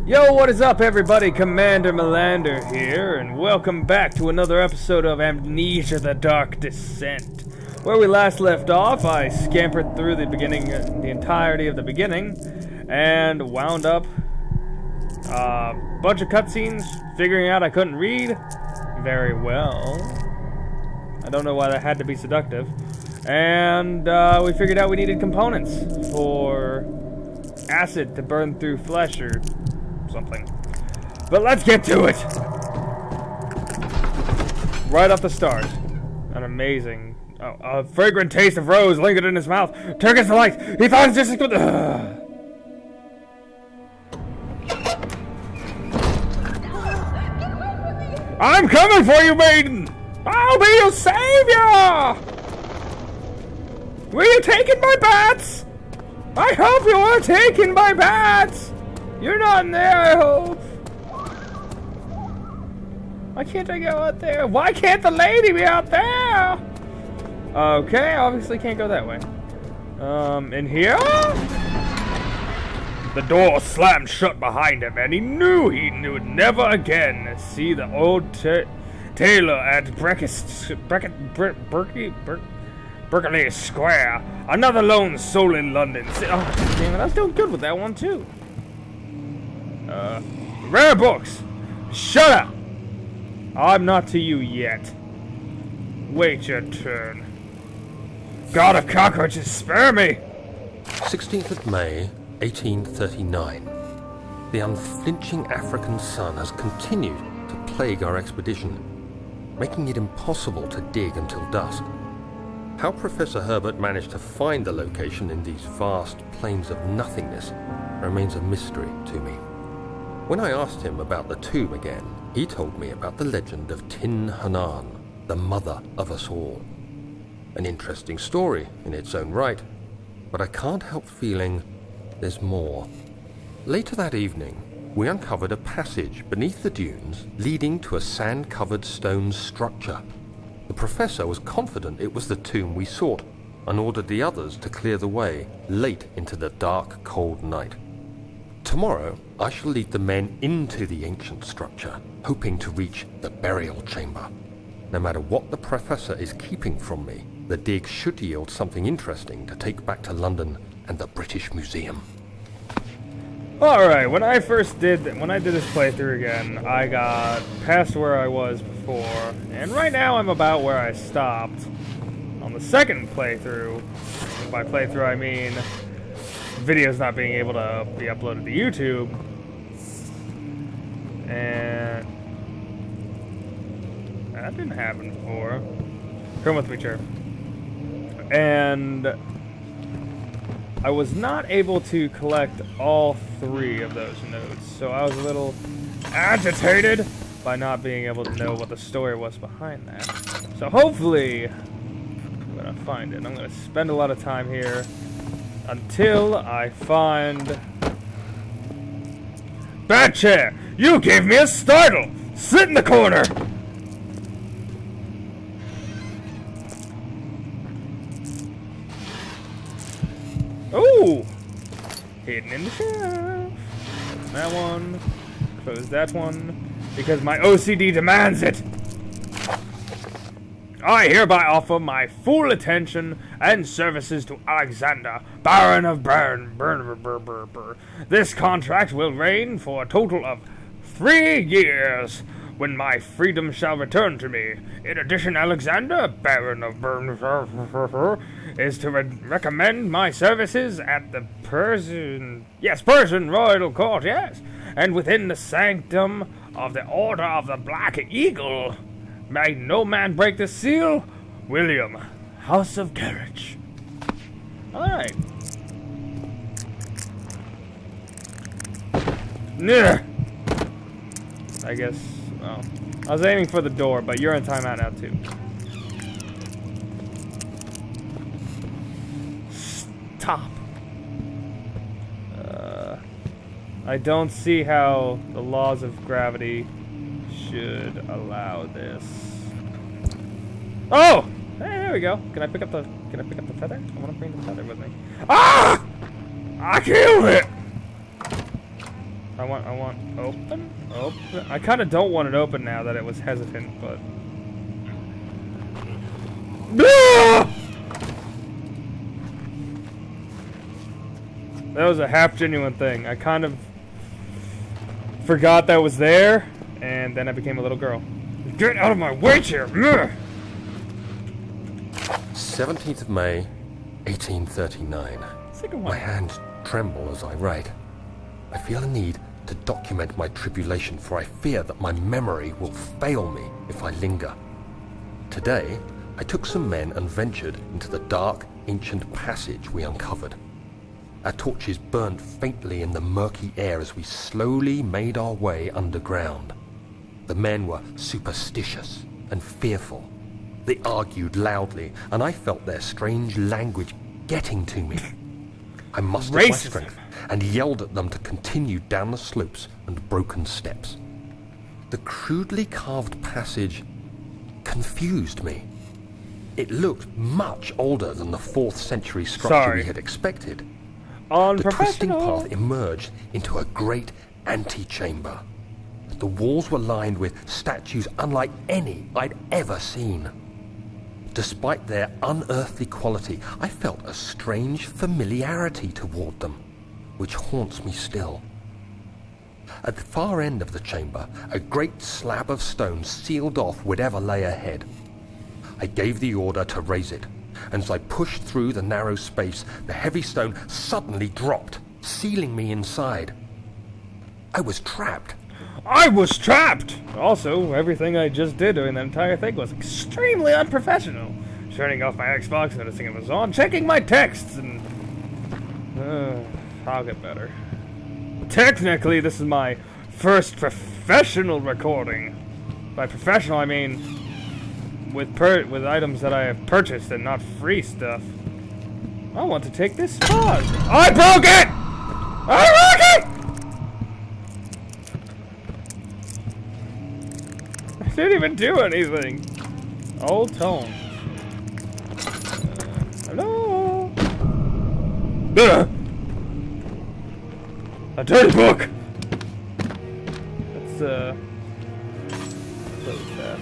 Yo, what is up, everybody? Commander Melander here, and welcome back to another episode of Amnesia: The Dark Descent. Where we last left off, I scampered through the entirety of the beginning, and wound up a bunch of cutscenes, figuring out I couldn't read very well. I don't know why that had to be seductive. And we figured out we needed components for acid to burn through flesh or something. But let's get to it! Right off the start. An amazing... a fragrant taste of rose lingered in his mouth. Turkish delight! He found just... I'm coming for you, maiden! I'll be your savior! Were you taken by bats? I hope you were taken by bats! You're not in there, I hope. Why can't I go out there? Why can't the lady be out there? Okay, obviously can't go that way. In here? The door slammed shut behind him, and he knew would never again see the old tailor at Berkeley Square. Another lone soul in London. Oh, damn it, I was doing good with that one, too. Rare books! Shut up! I'm not to you yet. Wait your turn. God of cockroaches, spare me! 16th of May, 1839. The unflinching African sun has continued to plague our expedition, making it impossible to dig until dusk. How Professor Herbert managed to find the location in these vast plains of nothingness remains a mystery to me. When I asked him about the tomb again, he told me about the legend of Tin Hanan, the mother of us all. An interesting story in its own right, but I can't help feeling there's more. Later that evening, we uncovered a passage beneath the dunes leading to a sand-covered stone structure. The professor was confident it was the tomb we sought and ordered the others to clear the way late into the dark, cold night. Tomorrow, I shall lead the men into the ancient structure, hoping to reach the burial chamber. No matter what the professor is keeping from me, the dig should yield something interesting to take back to London and the British Museum. Alright, when I did this playthrough again, I got past where I was before, and right now I'm about where I stopped. On the second playthrough, and by playthrough I mean videos not being able to be uploaded to YouTube, and that didn't happen before. Come with me, Chair. And I was not able to collect all 3 of those notes, so I was a little agitated by not being able to know what the story was behind that. So hopefully I'm gonna find it. I'm gonna spend a lot of time here until I find... Bad chair! You gave me a startle! Sit in the corner! Ooh! Hidden in the shelf. Open that one. Close that one. Because my OCD demands it! I hereby offer my full attention and services to Alexander, Baron of Bern. This contract will reign for a total of 3 years, when my freedom shall return to me. In addition, Alexander, Baron of Bern, is to recommend my services at the Persian royal court, yes, and within the sanctum of the Order of the Black Eagle. May no man break the seal. William, House of Carriage. Alright. I guess, well, I was aiming for the door, but you're in timeout now, too. Stop. I don't see how the laws of gravity should allow this. Oh! Hey, there we go. Can I pick up the feather? I want to bring the feather with me. Ah! I killed it! I want open? Open? I kind of don't want it open now that it was hesitant, but... Ah! That was a half-genuine thing. I kind of forgot that was there, and then I became a little girl. Get out of my way, chair! 17th of May, 1839. My hands tremble as I write. I feel a need to document my tribulation, for I fear that my memory will fail me if I linger. Today, I took some men and ventured into the dark, ancient passage we uncovered. Our torches burned faintly in the murky air as we slowly made our way underground. The men were superstitious and fearful. They argued loudly, and I felt their strange language getting to me. I mustered my strength and yelled at them to continue down the slopes and broken steps. The crudely carved passage confused me. It looked much older than the 4th century structure we had expected. The twisting path emerged into a great antechamber. The walls were lined with statues unlike any I'd ever seen. Despite their unearthly quality, I felt a strange familiarity toward them, which haunts me still. At the far end of the chamber, a great slab of stone sealed off whatever lay ahead. I gave the order to raise it, and as I pushed through the narrow space, the heavy stone suddenly dropped, sealing me inside. I was trapped. I was trapped! Also, everything I just did during that entire thing was extremely unprofessional. Turning off my Xbox, noticing it was on, checking my texts, and... I'll get better. Technically, this is my first professional recording. By professional, I mean with items that I have purchased and not free stuff. I want to take this pause. I broke it! I broke it! I didn't even do anything. Old tone. Hello? A dirty book! Let's, close that.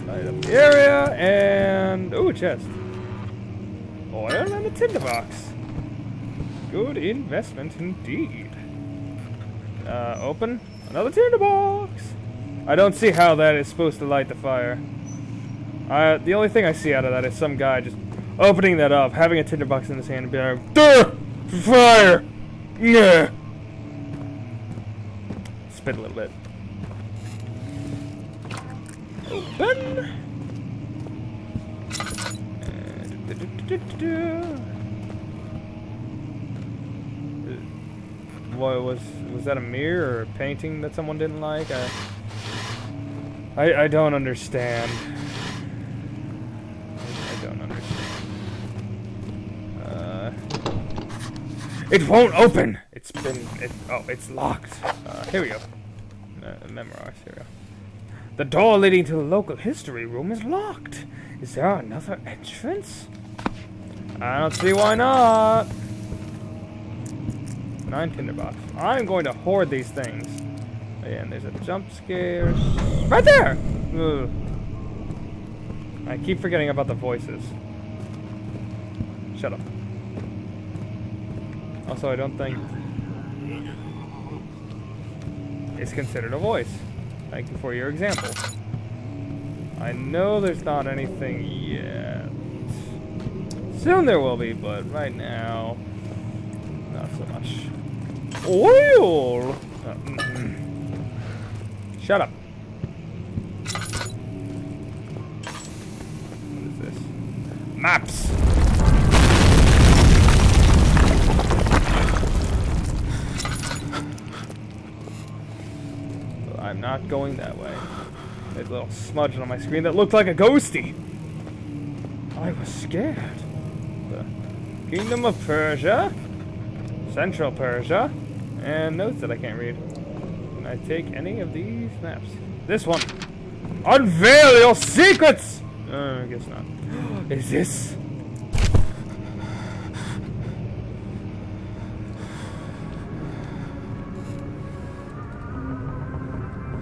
Light up the area, and... ooh, a chest. Oil and a tinderbox. Good investment indeed. Open. Another tinderbox! I don't see how that is supposed to light the fire. The only thing I see out of that is some guy just opening that up, having a tinderbox in his hand, and being like, duh! Fire! Yeah! Spit a little bit. Open! What was that a mirror or a painting that someone didn't like? I don't understand. I don't understand. It won't open! It's locked. Here we go. Memorize, here we go. The door leading to the local history room is locked. Is there another entrance? I don't see why not. 9 tinderbox. I'm going to hoard these things. And there's a jump scare. Right there! Ugh. I keep forgetting about the voices. Shut up. Also, I don't think it's considered a voice. Thank you for your example. I know there's not anything yet. Soon there will be, but right now, not so much. Oil! Shut up. What is this? Maps! Well, I'm not going that way. There's a little smudge on my screen that looked like a ghosty. I was scared. The Kingdom of Persia, Central Persia, and notes that I can't read. Can I take any of these maps? This one. Unveil your secrets! I guess not. Is this?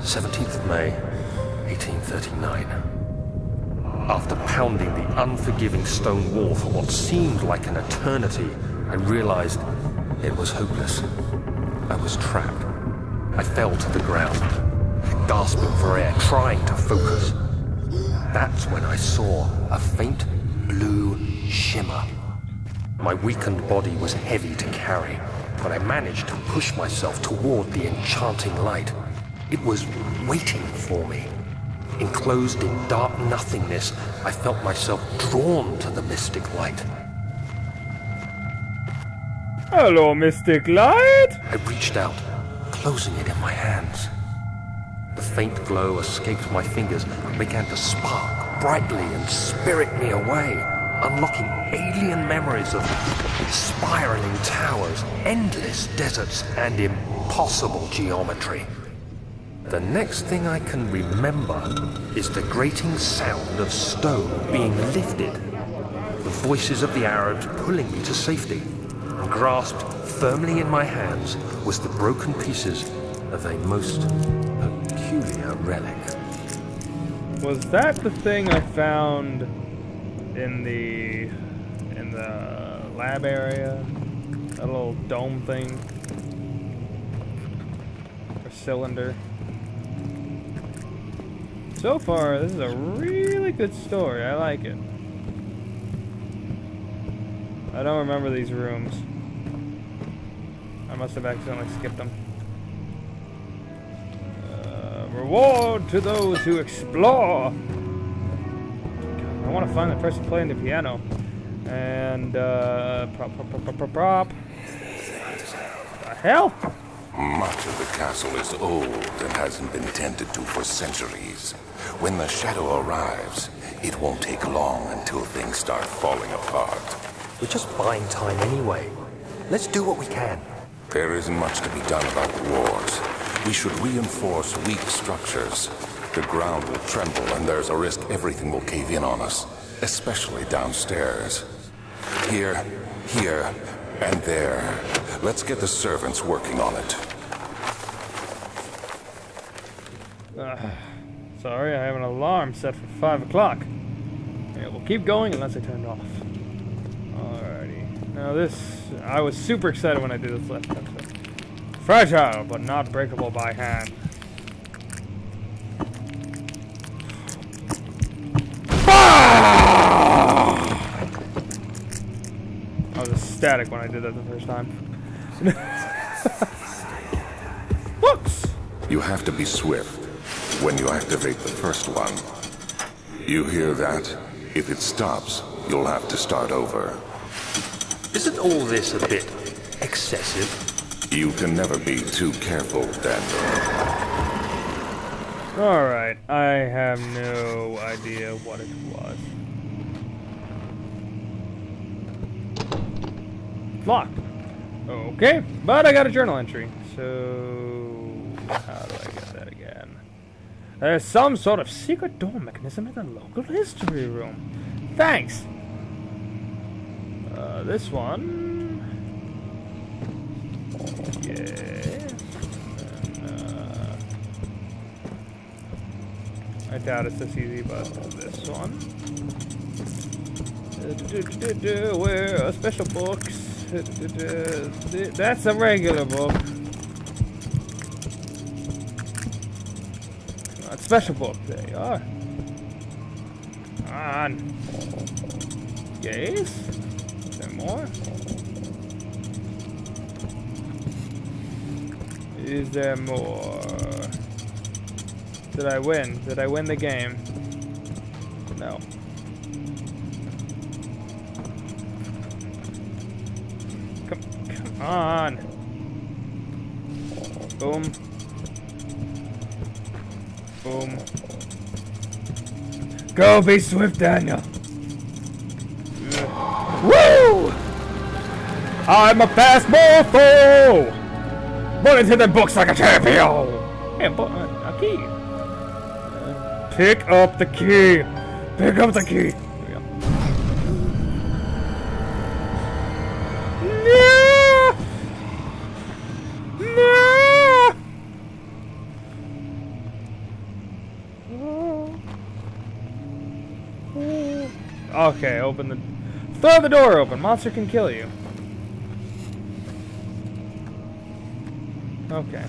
17th of May, 1839. After pounding the unforgiving stone wall for what seemed like an eternity, I realized it was hopeless. I was trapped. I fell to the ground, gasping for air, trying to focus. That's when I saw a faint blue shimmer. My weakened body was heavy to carry, but I managed to push myself toward the enchanting light. It was waiting for me. Enclosed in dark nothingness, I felt myself drawn to the mystic light. Hello, mystic light! I reached out, closing it in my hands. The faint glow escaped my fingers and began to spark brightly and spirit me away, unlocking alien memories of spiraling towers, endless deserts, and impossible geometry. The next thing I can remember is the grating sound of stone being lifted, the voices of the Arabs pulling me to safety, and grasped firmly in my hands was the broken pieces of a most peculiar relic. Was that the thing I found in the lab area? That little dome thing? Or cylinder? So far, this is a really good story. I like it. I don't remember these rooms. I must have accidentally skipped them. Reward to those who explore! I want to find the person playing the piano. And, prop. The hell? Much of the castle is old and hasn't been tended to for centuries. When the shadow arrives, it won't take long until things start falling apart. We're just buying time anyway. Let's do what we can. There isn't much to be done about the wars. We should reinforce weak structures. The ground will tremble and there's a risk everything will cave in on us, especially downstairs. Here, and there. Let's get the servants working on it. Sorry, I have an alarm set for 5 o'clock. Yeah, we'll keep going unless I turn it off. Alrighty. Now this, I was super excited when I did this last episode. Fragile, but not breakable by hand. I was ecstatic when I did that the first time. Books! You have to be swift when you activate the first one. You hear that? If it stops, you'll have to start over. Isn't all this a bit excessive? You can never be too careful, Daniel. Alright, I have no idea what it was. Locked. Okay, but I got a journal entry. So, how do I get that again? There's some sort of secret door mechanism in the local history room. Thanks! This one... Yeah. And, I doubt it's this easy, but this one. Where are special books? That's a regular book. Not special book. There you are. Come on. Yes? Is there more? Is there more? Did I win? Did I win the game? No. Come on. Boom. Boom. Go be swift, Daniel. Woo! I'm a fast morpho! Bullet hit the books like a champion! Hey, a key. Pick up the key. Pick up the key. There we go. No! No! Okay, open the... Throw the door open. Monster can kill you. Okay.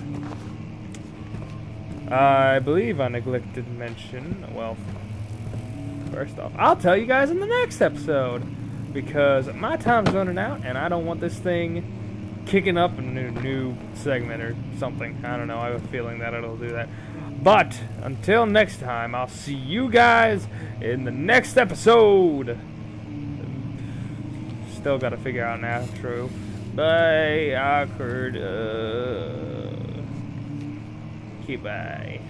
I believe I neglected to mention... Well, first off, I'll tell you guys in the next episode. Because my time's running out, and I don't want this thing kicking up a new segment or something. I don't know. I have a feeling that it'll do that. But until next time, I'll see you guys in the next episode. Still got to figure out an outro. Bye, awkward. Bye.